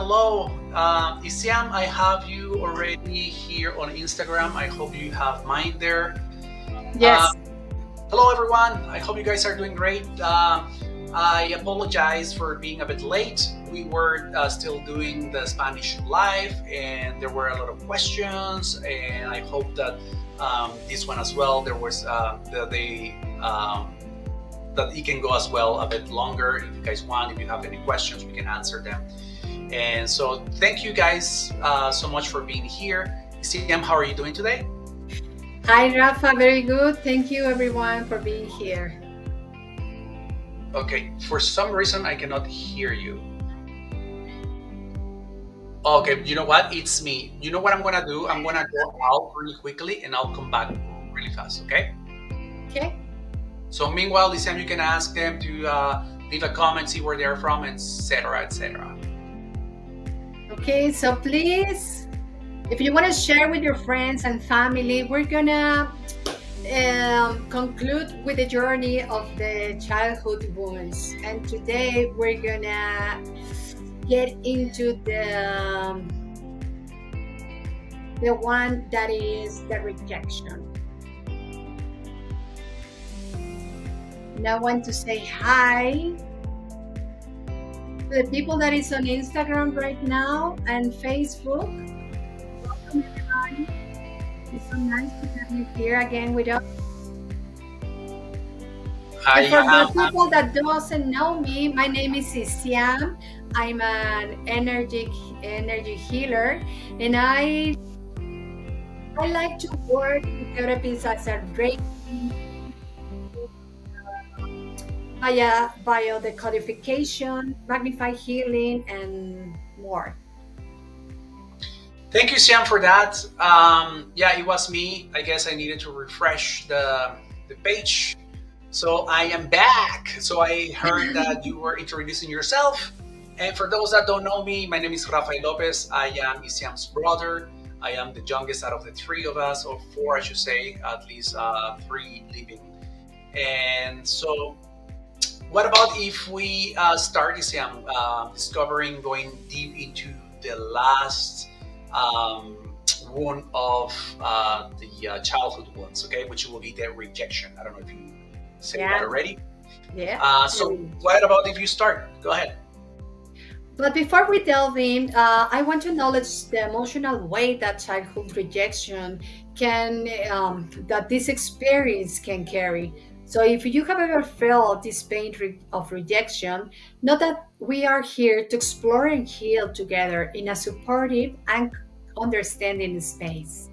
hello. Iziam, I have you already here on Instagram. I hope you have mine there. Uh, Yes. Hello, everyone. I hope you guys are doing great. I apologize for being a bit late. We were still doing the Spanish live, and there were a lot of questions. And I hope that this one as well. There was that it can go as well a bit longer. If you guys want, if you have any questions, we can answer them. And so, thank you guys so much for being here. Iziam, how are you doing today? Hi, Rafa. Very good. Thank you, everyone, for being here. Okay, for some reason I cannot hear you. Okay, you know what? It's me. You know what I'm gonna do? I'm gonna go out really quickly and I'll come back really fast, okay? Okay. So meanwhile, this time you can ask them to leave a comment, see where they're from, etc., etc. Okay. So please, if you want to share with your friends and family, we're gonna conclude with the journey of the childhood wounds, and today we're gonna get into the one that is the rejection. And I want to say hi to the people that is on Instagram right now and Facebook. Welcome, everybody. It's so nice to have you here again with us. I And for the am. people that doesn't know me, my name is Iziam. I'm an energy healer, and I like to work with therapists as a Reiki, via biodecodification, magnified healing, and more. Thank you, Sam, for that. Yeah, it was me. I guess I needed to refresh the page. So I am back. So I heard that you were introducing yourself. And for those that don't know me, my name is Rafael López. I am Iziam's brother. I am the youngest out of the three of us, or four, I should say, at least three living. And so, what about if we start, Iziam, discovering, going deep into the last one of the childhood ones, okay, which will be the rejection. I don't know if you say that Yeah, already. yeah. So what about if you start? Go ahead. But before we delve in, I want to acknowledge the emotional weight that childhood rejection can, that this experience can carry. So, if you have ever felt this pain of rejection, know that we are here to explore and heal together in a supportive and understanding space.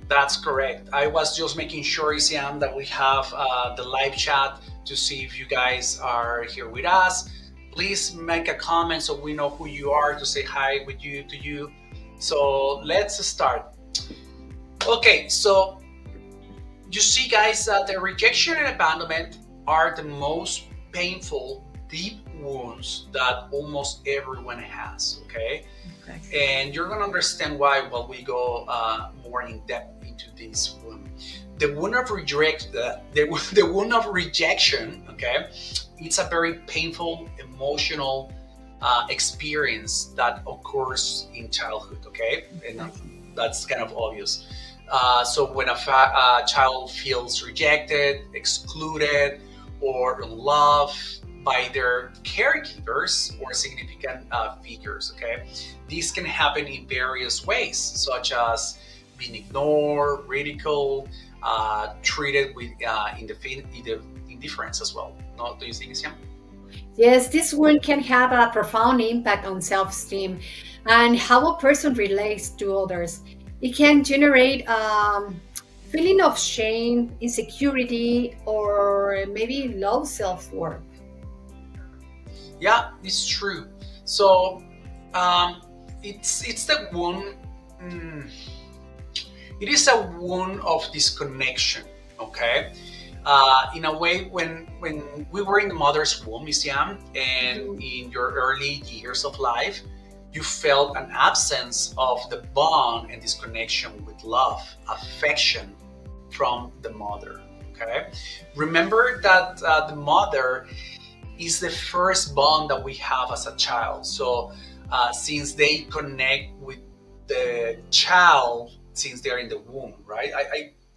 That's correct. I was just making sure, Isiam, that we have the live chat to see if you guys are here with us. Please make a comment so we know who you are to say hi with you to you. So let's start. Okay, so you see, guys, the rejection and abandonment are the most painful, deep wounds that almost everyone has. Okay, Okay. and you're gonna understand why while we go more in depth into this wound. The wound of the wound of rejection. Okay, it's a very painful, emotional experience that occurs in childhood. Okay, and that's kind of obvious. So when a child feels rejected, excluded, or unloved by their caregivers or significant figures, okay, these can happen in various ways, such as being ignored, ridiculed, treated with indifference as well. No, do you think, Siam? Yes, this wound can have a profound impact on self esteem and how a person relates to others. It can generate feeling of shame, insecurity, or maybe low self worth. Yeah, it's true. So it's the wound. mm, it is a wound of disconnection. Okay, in a way, when we were in the mother's womb, Isiam, and Mhm. in your early years of life, you felt an absence of the bond and disconnection with love, affection from the mother. Okay, remember that the mother is the first bond that we have as a child. So since they connect with the child since they're in the womb, right?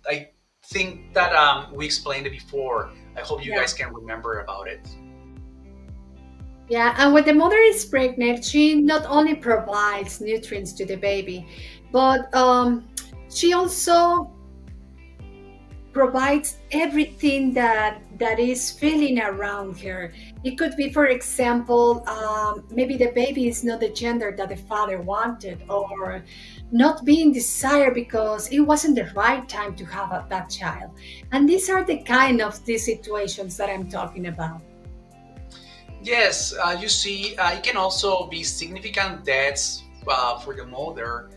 I think that we explained it before. I hope you Yeah. guys can remember about it. Yeah, and when the mother is pregnant, she not only provides nutrients to the baby, but she also provides everything that is feeling around her. It could be, for example, maybe the baby is not the gender that the father wanted, or not being desired because it wasn't the right time to have that child. And these are the kind of these situations that I'm talking about. Yes, you see, it can also be significant deaths for the mother,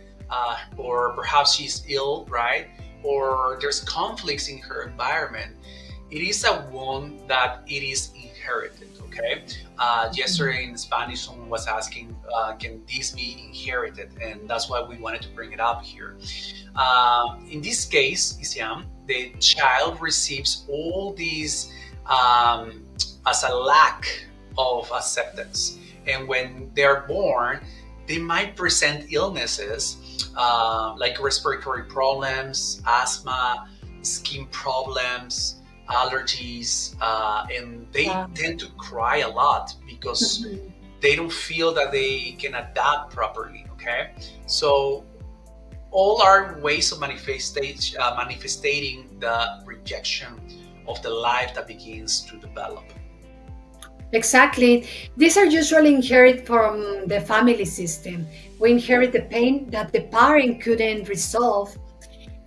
or perhaps she's ill, right? Or there's conflicts in her environment. It is a wound that it is inherited. Okay. Yesterday in Spanish, someone was asking, "Can this be inherited?" And that's why we wanted to bring it up here. In this case, Iziam, the child receives all these as a lack of acceptance. And when they're born, they might present illnesses like respiratory problems, asthma, skin problems, allergies, and they Yeah. tend to cry a lot because Mhm. they don't feel that they can adapt properly. Okay, so all are ways of manifestating the rejection of the life that begins to develop. Exactly. These are usually inherited from the family system. We inherit the pain that the parent couldn't resolve.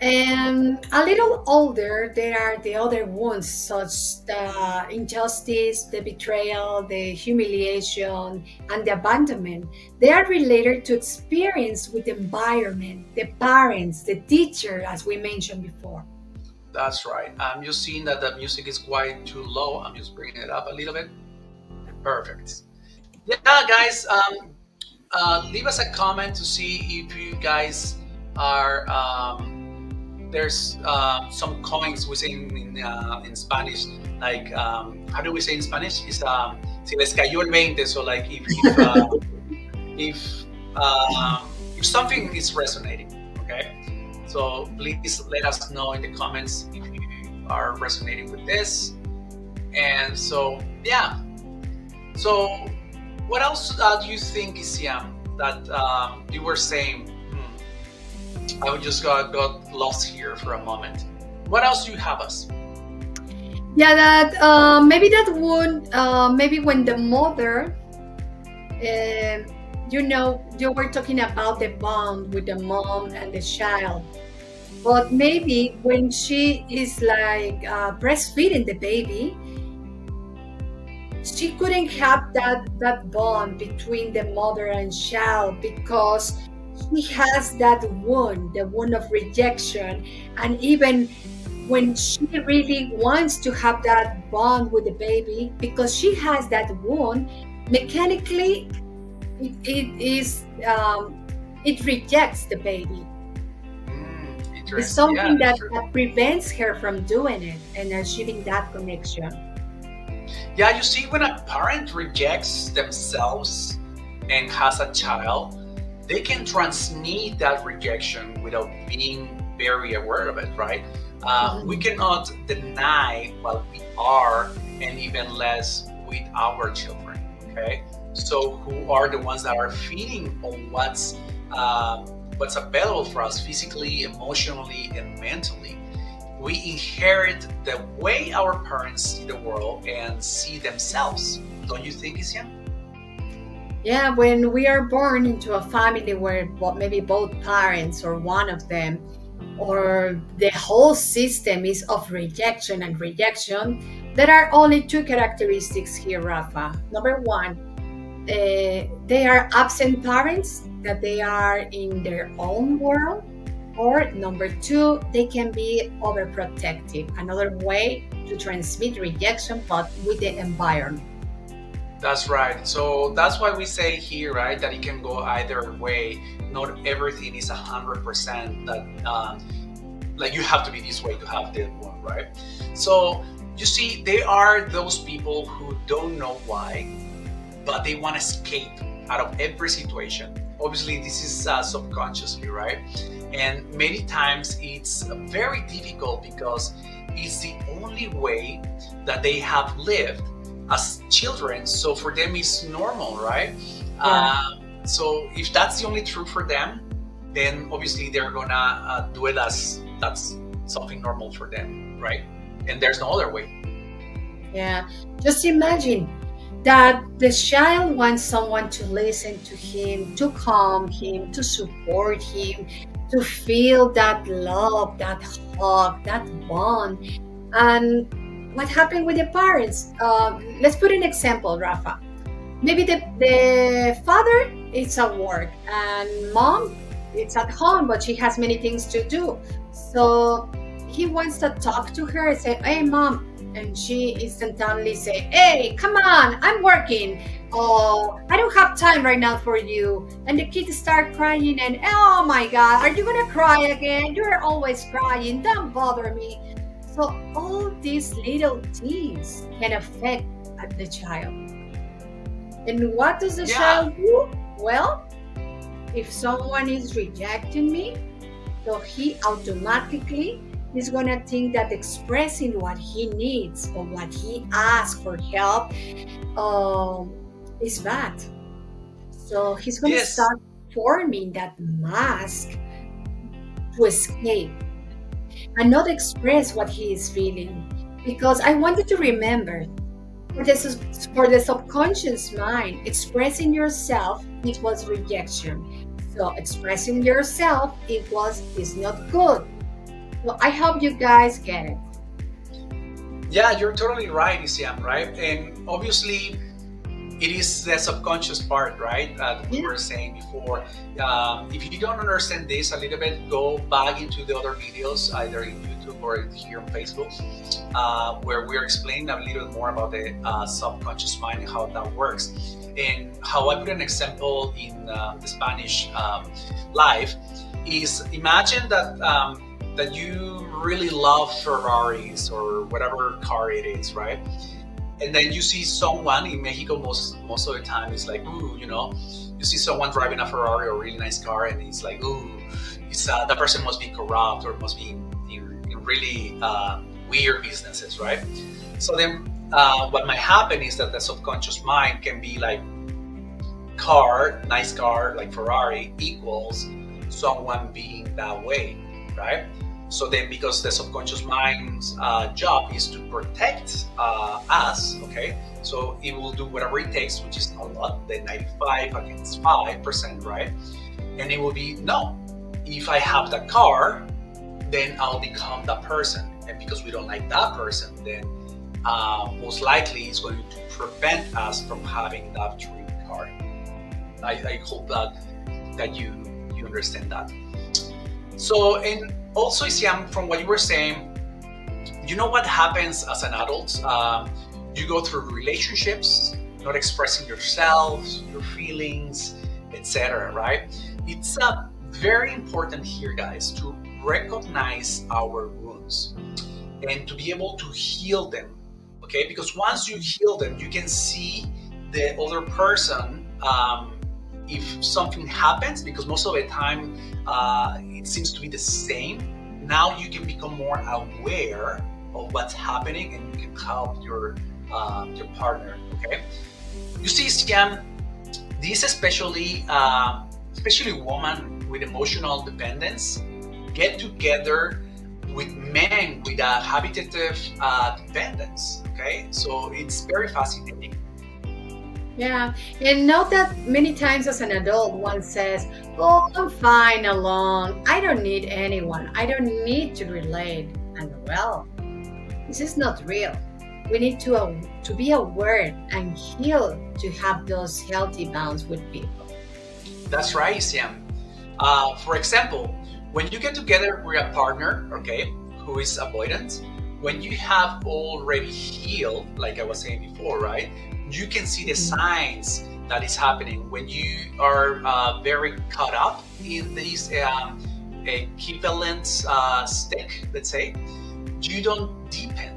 And a little older, there are the other wounds, such the injustice, the betrayal, the humiliation, and the abandonment. They are related to experience with the environment, the parents, the teacher, as we mentioned before. That's right. I'm just seeing that the music is quite too low. I'm just bringing it up a little bit. Perfect. Yeah, guys, leave us a comment to see if you guys are. There's some coins we say in Spanish, like how do we say in Spanish? Is si les cayó el 20. So like if if something is resonating, okay. So please let us know in the comments if you are resonating with this. And so yeah. So what else do you think, Iziam, that you were saying? I just got lost here for a moment. What else do you have us? Yeah, that maybe that would maybe when the mother, you were talking about the bond with the mom and the child, but maybe when she is like breastfeeding the baby, she couldn't have that bond between the mother and child because she has that wound, the wound of rejection. And even when she really wants to have that bond with the baby, because she has that wound, mechanically it rejects the baby. It's Interesting. Yeah, something that's that, true. that prevents her from doing it and achieving that connection. Yeah, you see, when a parent rejects themselves and has a child, they can transmit that rejection without being very aware of it, right? We Mhm. cannot deny what we are, and even less with our children. Okay, so who are the ones that are feeding on what's available for us physically, emotionally, and mentally? We inherit the way our parents see the world and see themselves. Don't you think, Isian? Yeah, when we are born into a family where maybe both parents or one of them or the whole system is of rejection and rejection, there are only two characteristics here, Rafa. Number one, they are absent parents, that they are in their own world. Or number two, they can be overprotective, another way to transmit rejection, but with the environment. That's right. So that's why we say here, right, that it can go either way. Not everything is 100% that like you have to be this way to have that one, right? So You see, they are those people who don't know why, but they want to escape out of every situation. Obviously, this is subconsciously, right? And many times it's very difficult because it's the only way that they have lived as children. So for them, it's normal, right? Yeah. So if that's the only truth for them, then obviously they're gonna do it as that's something normal for them, right? And there's no other way. Yeah. Just imagine that the child wants someone to listen to him, to calm him, to support him, to feel that love, that hug, that bond. And what happened with the parents? Let's put an example, Rafa. Maybe the father is at work and mom is at home, but she has many things to do. So he wants to talk to her and say, "Hey, mom," and she instantly say, "Hey, come on, I'm working. Oh, I don't have time right now for you." And the kids start crying, and oh my God, are you gonna cry again? You're always crying. Don't bother me. So all these little things can affect the child. And what does the Yeah. child do? Well, if someone is rejecting me, so he automatically is gonna think that expressing what he needs or what he asks for help um, is bad. So he's gonna Yes. start forming that mask to escape and not express what he is feeling. Because I want you to remember, for the subconscious mind, expressing yourself equals rejection. So expressing yourself equals is not good. So I hope you guys get it. Yeah, you're totally right, Iziam, right? And obviously, it is the subconscious part, right? That we Yeah. were saying before. If you don't understand this a little bit, go back into the other videos, either in YouTube or here on Facebook, where we're explaining a little more about the subconscious mind and how that works. And how I put an example in the Spanish live is imagine that you really love Ferraris or whatever car it is, right? And then you see someone in Mexico most of the time is like, ooh, you see someone driving a Ferrari or a really nice car, and it's like, ooh, it's that person must be corrupt or must be in really weird businesses, right? So then, what might happen is that the subconscious mind can be like, nice car like Ferrari equals someone being that way, right? So then, because the subconscious mind's job is to protect us, okay? So it will do whatever it takes, which is a lot, the 95 against 5%, right? And it will be, no, if I have that car, then I'll become that person. And because we don't like that person, then most likely it's going to prevent us from having that dream car. I hope that you understand that. So, and also, Isiam, from what you were saying, you know what happens as an adult? You go through relationships, not expressing yourself, your feelings, etc. Right? It's very important here, guys, to recognize our wounds and to be able to heal them. Okay, because once you heal them, you can see the other person. If something happens, because most of the time it seems to be the same, now you can become more aware of what's happening and you can help your partner. Okay, you see, Scam, this especially women with emotional dependence get together with men with a habitative dependence. Okay, so it's very fascinating. Yeah, and note that many times as an adult, one says, "Oh, I'm fine alone. I don't need anyone. I don't need to relate." And well, this is not real. We need to be aware and heal to have those healthy bonds with people. That's right, Sam. For example, when you get together with a partner, okay, who is avoidant, when you have already healed, like I was saying before, right, you can see the Mhm. signs that is happening when you are very caught up in this equivalent stick, let's say. You don't deepen.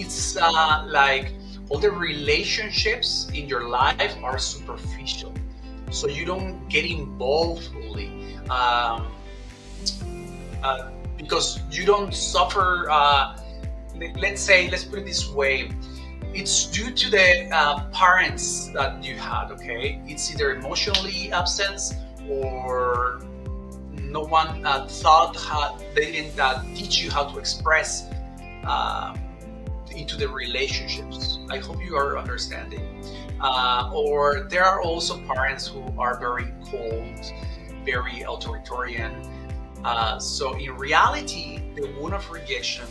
It's like all the relationships in your life are superficial, so you don't get involved fully. Um, because you don't suffer. Let's say, let's put it this way: it's due to the parents that you had. Okay, it's either emotionally absent, or no one thought how they didn't teach you how to express uh, into the relationships. I hope you are understanding. Or there are also parents who are very cold, very authoritarian. So in reality, the wound of rejection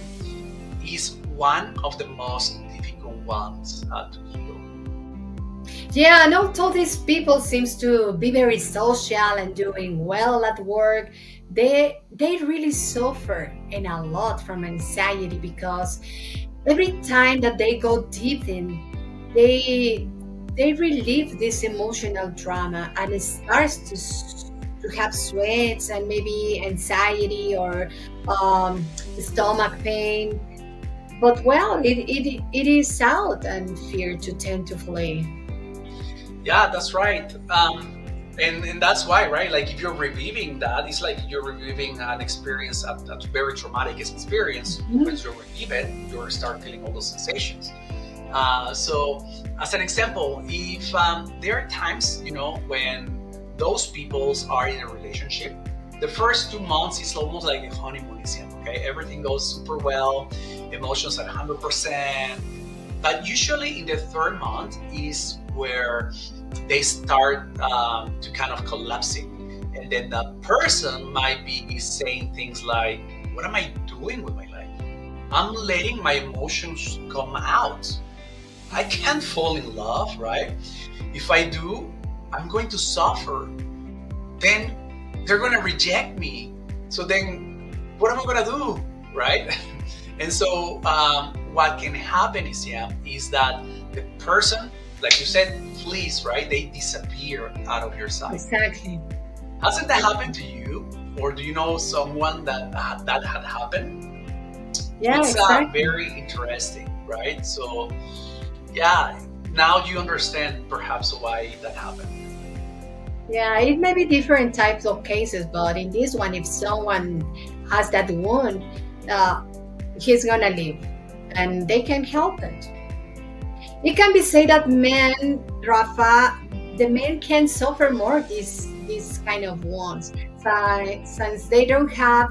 is one of the most difficult ones to heal. Yeah, and although these people seems to be very social and doing well at work, they really suffer and a lot from anxiety because every time that they go deep in, they they relieve this emotional drama and it starts to have sweats and maybe anxiety or stomach pain. But well, it is out and fear to tend to flee. Yeah, that's right. And that's why, right? Like if you're reviving that, it's like you're reviving an experience, a very traumatic experience. Mhm. Once you revive it, you start feeling all those sensations. So, as an example, if there are times, when those peoples are in a relationship, the first 2 months is almost like a honeymoon, Iziam, okay? Everything goes super well, emotions at 100%. But usually in the third month is where they start to kind of collapsing. And then the person might be saying things like, what am I doing with my life? I'm letting my emotions come out. I can't fall in love, right? If I do, I'm going to suffer. Then they're going to reject me. So then what am I going to do, right? And so what can happen is, yeah, is that the person, like you said, flees, right? They disappear out of your sight. Exactly. Hasn't that happened to you? Or do you know someone that had happened? Yeah, It's exactly. very interesting, right? So yeah, now you understand perhaps why that happened. Yeah, it may be different types of cases, but in this one, if someone has that wound, uh, he's gonna leave, and they can help it. It can be said that men, Rafa, the men can suffer more these kind of wounds, since they don't have,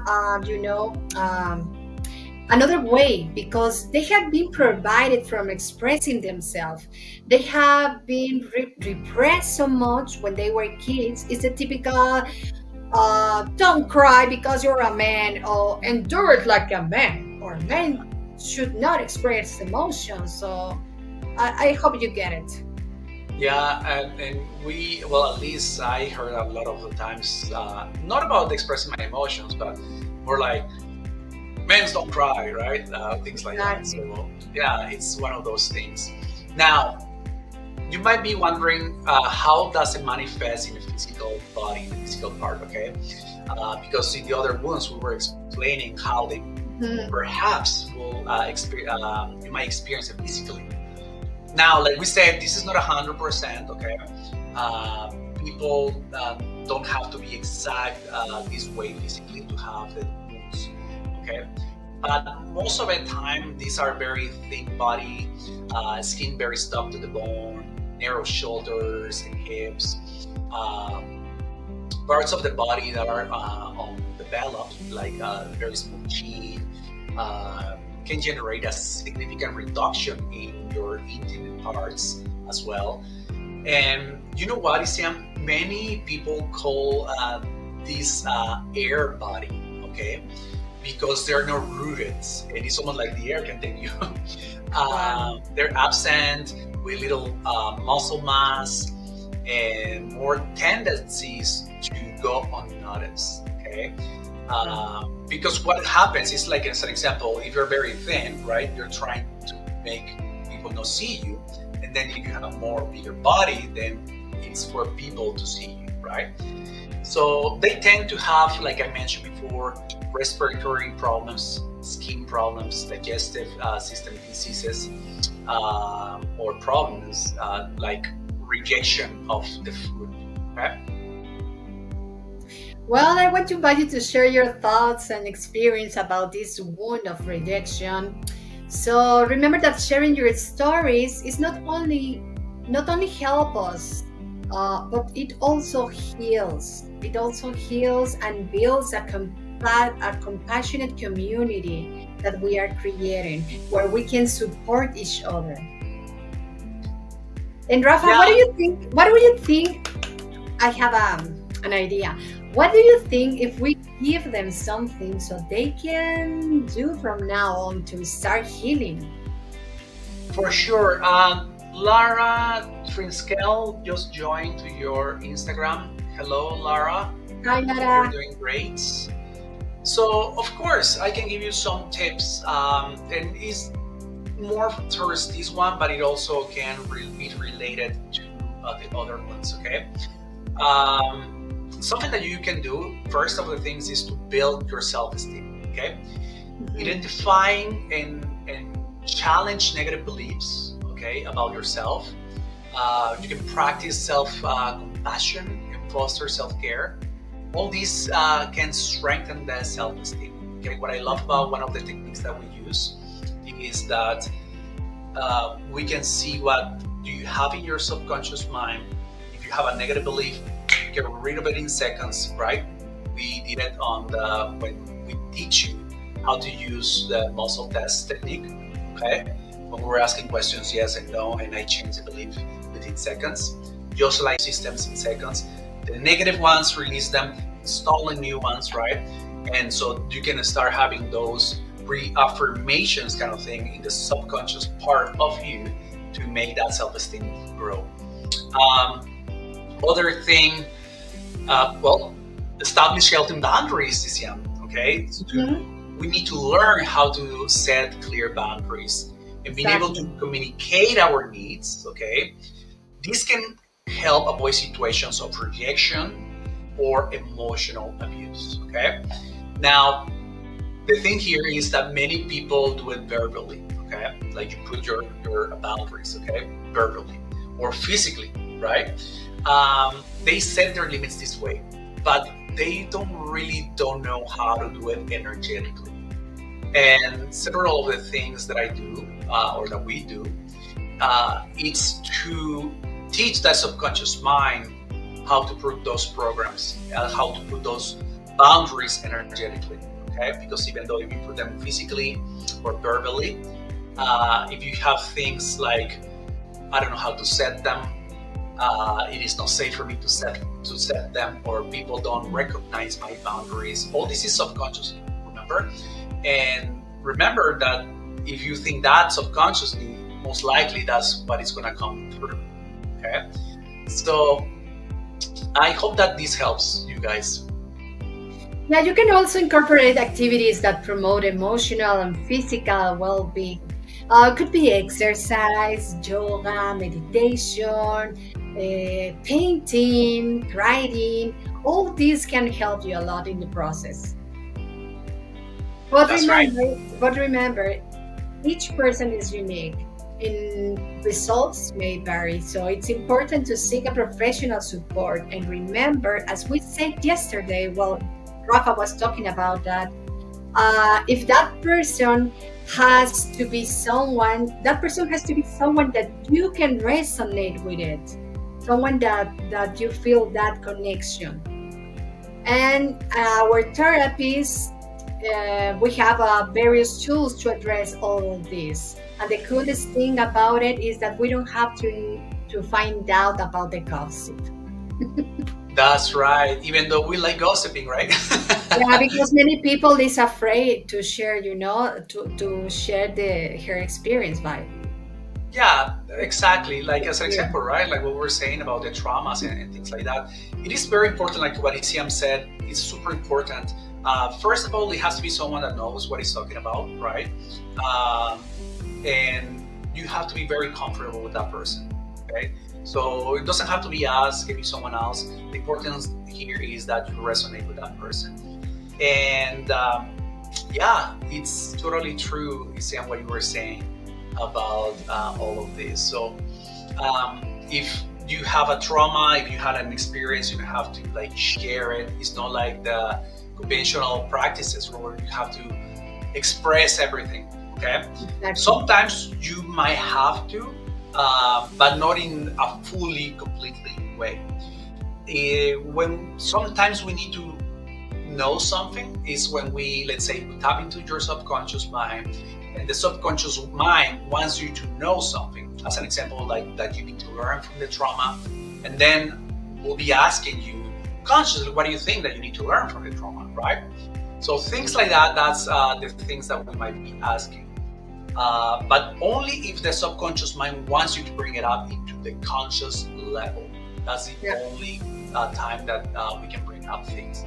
another way because they have been provided from expressing themselves. They have been repressed so much when they were kids. It's a typical don't cry because you're a man or endure it like a man or men should not express emotions. So I hope you get it. Yeah, and we, well, at least I heard a lot of the times, not about expressing my emotions, but more like, men don't cry, right? Things like that. Exactly. So, yeah, it's one of those things. Now, you might be wondering how does it manifest in the physical body, in the physical part, okay? Because in the other wounds, we were explaining how they Mhm. perhaps will you might experience it physically. Now, like we said, this is not 100%, okay? Uh, People don't have to be exact this way physically to have the wounds, okay? But most of the time, these are very thin body, skin very stuck to the bone, narrow shoulders and hips, um, parts of the body that are undeveloped, like very small chin, uh, can generate a significant reduction in your intimate parts as well. And you know what, Isiam? Many people call this air body, okay? Because they're not rooted. And it's almost like the air can take you. Wow. They're absent with little muscle mass and more tendencies to go unnoticed, okay? Because what happens is, like as an example, if you're very thin, right, you're trying to make people not see you, and then if you have a more bigger body, then it's for people to see you, right? So they tend to have, like I mentioned before, respiratory problems, skin problems, digestive system diseases, or problems like rejection of the food. Okay? Well, I want to invite you to share your thoughts and experience about this wound of rejection. So remember that sharing your stories is not only help us, but it also heals. It also heals and builds a compassionate community that we are creating, where we can support each other. And Rafa, what do Yeah, you think? What do you think? I have an idea. What do you think if we give them something so they can do from now on to start healing? for sure. Lara Trinskel just joined to your Instagram. Hello, Lara. Hi, Hope you're Lara. doing great. So, of course, I can give you some tips, and it's more towards this one, but it also can be related to the other ones. Okay. Something that you can do first of the things is to build your self-esteem. Okay, Mhm. identifying and challenge negative beliefs. Okay, about yourself. You can practice self-compassion and foster self-care. All these can strengthen the self-esteem. Okay, what I love about one of the techniques that we use is that we can see what do you have in your subconscious mind. If you have a negative belief, get rid of it in seconds, right? We did it on the when we teach you how to use the muscle test technique. Okay, when we're asking questions yes and no, and I change the belief within seconds, just like systems in seconds. The negative ones, release them, install the new ones, right? And so you can start having those reaffirmations kind of thing in the subconscious part of you to make that self-esteem grow. Other thing, well, establish healthy boundaries, Iziam. Okay, so Mhm. we need to learn how to set clear boundaries and being able to Exactly. communicate our needs. Okay, this can help avoid situations of rejection or emotional abuse. Okay, now the thing here is that many people do it verbally. Okay, like you put your boundaries. Okay, verbally or physically, right? They set their limits this way, but they don't know how to do it energetically. And several of the things that I do or that we do, it's to teach that subconscious mind how to put those programs, how to put those boundaries energetically. Okay, because even though if you put them physically or verbally, if you have things like I don't know how to set them, it is not safe for me to set them, or people don't recognize my boundaries. All this is subconscious, remember? And remember that if you think that subconsciously, most likely that's what is going to come through. Okay, so I hope that this helps you guys. Yeah, you can also incorporate activities that promote emotional and physical well being. Could be exercise, yoga, meditation, painting, writing. All these can help you a lot in the process. But That's right. remember, but remember, each person is unique and results may vary. So it's important to seek a professional support. And remember, as we said yesterday, well, Rafa was talking about that. If that person has to be someone that you can resonate with it, someone that you feel that connection. And our therapists, we have various tools to address all of this. And the coolest thing about it is that we don't have to find out about the gossip. That's right. Even though we like gossiping, right? Yeah, because many people is afraid to share, to share her experience by. Yeah, exactly. Like as an Yeah. example, right? Like what we're saying about the traumas and things like that. It is very important, like what Iziam said, it's super important. First of all, it has to be someone that knows what he's talking about, right? Um, and you have to be very comfortable with that person, okay? So it doesn't have to be us, it can be someone else. The importance here is that you resonate with that person. And Yeah, it's totally true, Iziam, what you were saying about all of this. So if you have a trauma, if you had an experience, you have to like share it. It's not like the conventional practices where you have to express everything. Okay, Exactly. sometimes you might have to, but not in a fully, completely way. When sometimes we need to know something is when we, let's say, we tap into your subconscious mind, and the subconscious mind wants you to know something. As an example, like that you need to learn from the trauma, and then we'll be asking you consciously, what do you think that you need to learn from the trauma, right? So things like that, that's the things that we might be asking. But only if the subconscious mind wants you to bring it up into the conscious level. That's the Yeah. only time that we can bring up things.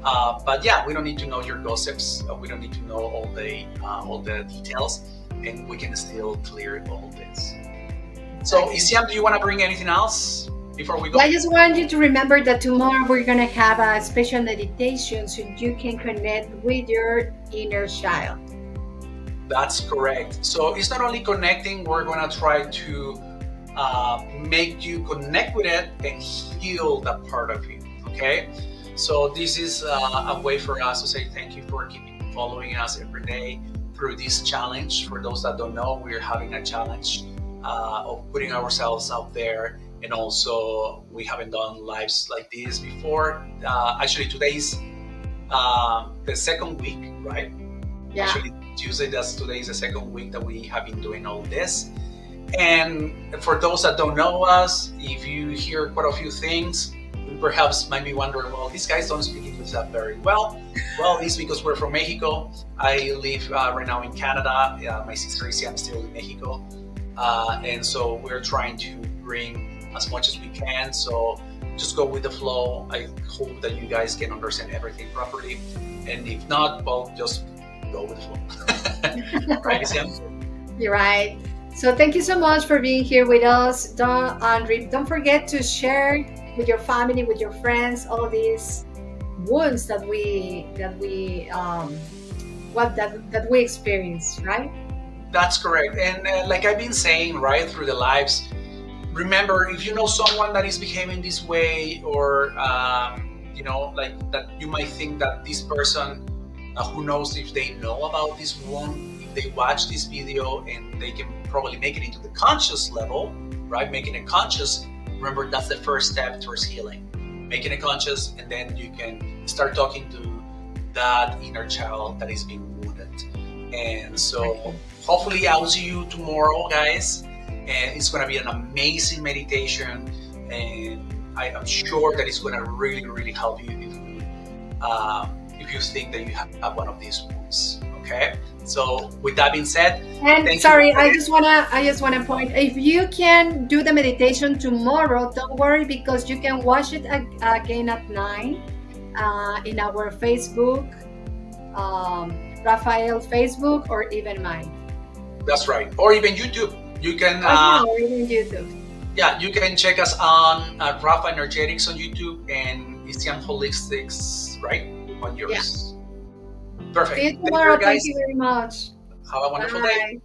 But yeah, we don't need to know your gossips. We don't need to know all the details, and we can still clear all this. So, Exactly. Iziam, do you want to bring anything else before we Yeah, I go? just want you to remember that tomorrow we're gonna have a special meditation so you can connect with your inner child. That's correct. So it's not only connecting. We're gonna try to make you connect with it and heal that part of you. Okay. So this is a way for us to say thank you for keeping following us every day through this challenge. For those that don't know, we're having a challenge of putting ourselves out there, and also we haven't done lives like this before. Actually, today's the second week, right? Yeah. Actually, Tuesday, that's today is the second week that we have been doing all this. And for those that don't know us, if you hear quite a few things, you perhaps might be wondering, well, these guys don't speak English that very well. Well, it's because we're from Mexico. I live right now in Canada. My sister Iziam is still in Mexico. And so we're trying to bring as much as we can. So just go with the flow. I hope that you guys can understand everything properly. And if not, well, just go with the flow. Right, Iziam? You're right. So thank you so much for being here with us. Don't forget to share with your family, with your friends, all these wounds that we experience, right? That's correct. And like I've been saying, right, through the lives, remember, if you know someone that is behaving this way, or like that, you might think that this person, who knows if they know about this wound, if they watch this video, and they can probably make it into the conscious level, right? Making it conscious. Remember, that's the first step towards healing. Making it conscious, and then you can start talking to that inner child that is being wounded. And so, Exactly. hopefully, I'll see you tomorrow, guys. And it's going to be an amazing meditation, and I am sure that it's going to really, really help you if you think that you have one of these wounds. Okay. So, with that being said, And thank you sorry, once again. I just wanna point. If you can do the meditation tomorrow, don't worry because you can watch it again at 9 in our Facebook, Rafael Facebook, or even mine. That's right. Or even YouTube. You can, Oh yeah, or even YouTube. yeah, you can check us on Rafa Energetics on YouTube and Iziam Holistics, right, on Yeah. yours. See Perfect. you Take care, tomorrow. Thank guys. you very much. Have a wonderful day. Bye.